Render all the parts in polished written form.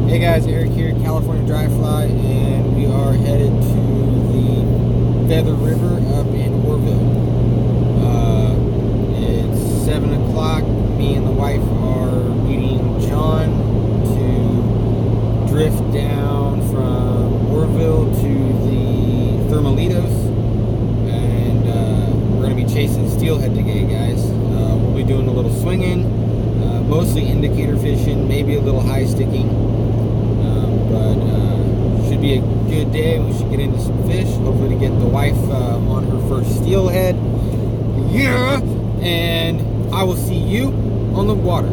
Hey guys, Eric here, California Dry Fly, and we are headed to the Feather River up in Orville. It's 7 o'clock. Me and the wife are meeting John to drift down from Orville to the Thermalitos, and we're going to be chasing steelhead today, guys. We'll be doing a little swinging, mostly indicator fishing, maybe a little high sticking. But should be a good day. We should get into some fish. Hopefully to get the wife on her first steelhead. Yeah! And I will see you on the water.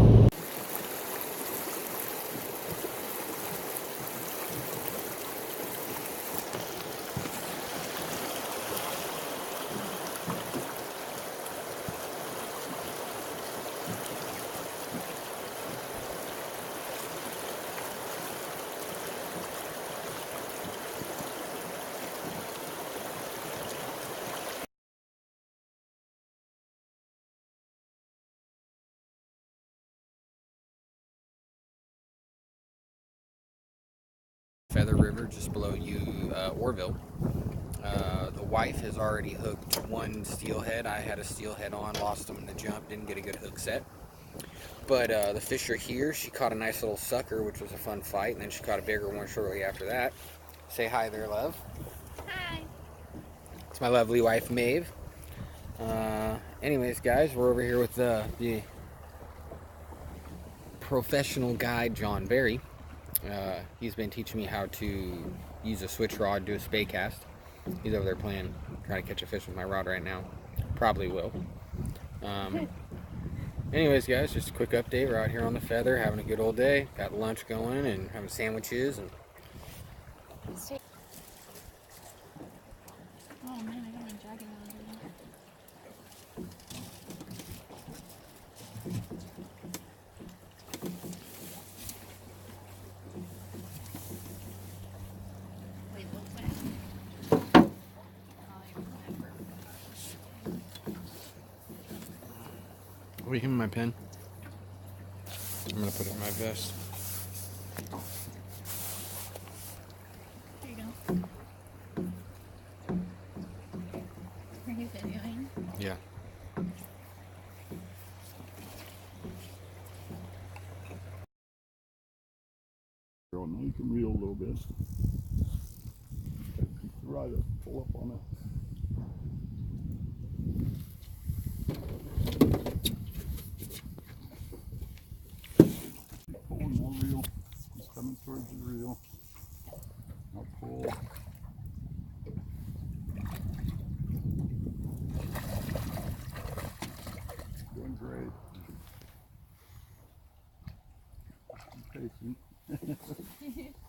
Feather River just below Orville. The wife has already hooked one steelhead. I had a steelhead on, lost him in the jump, didn't get a good hook set. But the fish are here. She caught a nice little sucker, which was a fun fight, and then she caught a bigger one shortly after that. Say hi there, love. Hi. It's my lovely wife, Maeve. Anyways, guys, we're over here with the professional guide, John Berry. He's been teaching me how to use a switch rod, do a spay cast. He's over there trying to catch a fish with my rod right now. Probably will. Anyways, guys, just a quick update. We're out here on the Feather, having a good old day. Got lunch going and having sandwiches. And oh man, I got my jacket on. Wait, what's that? I remember. will you give me my pen? I'm gonna put it in my vest. Here you go. Are you videoing? Yeah. Now you can reel a little bit. Right up, pull up on it. Keep pulling more reel. He's coming towards the reel. I'll pull. Doing great. Be patient.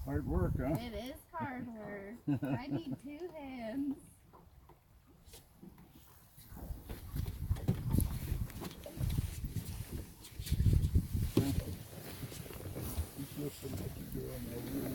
Hard work, huh? It is hard work. I need 2 hands. Keep lifting like you're doing over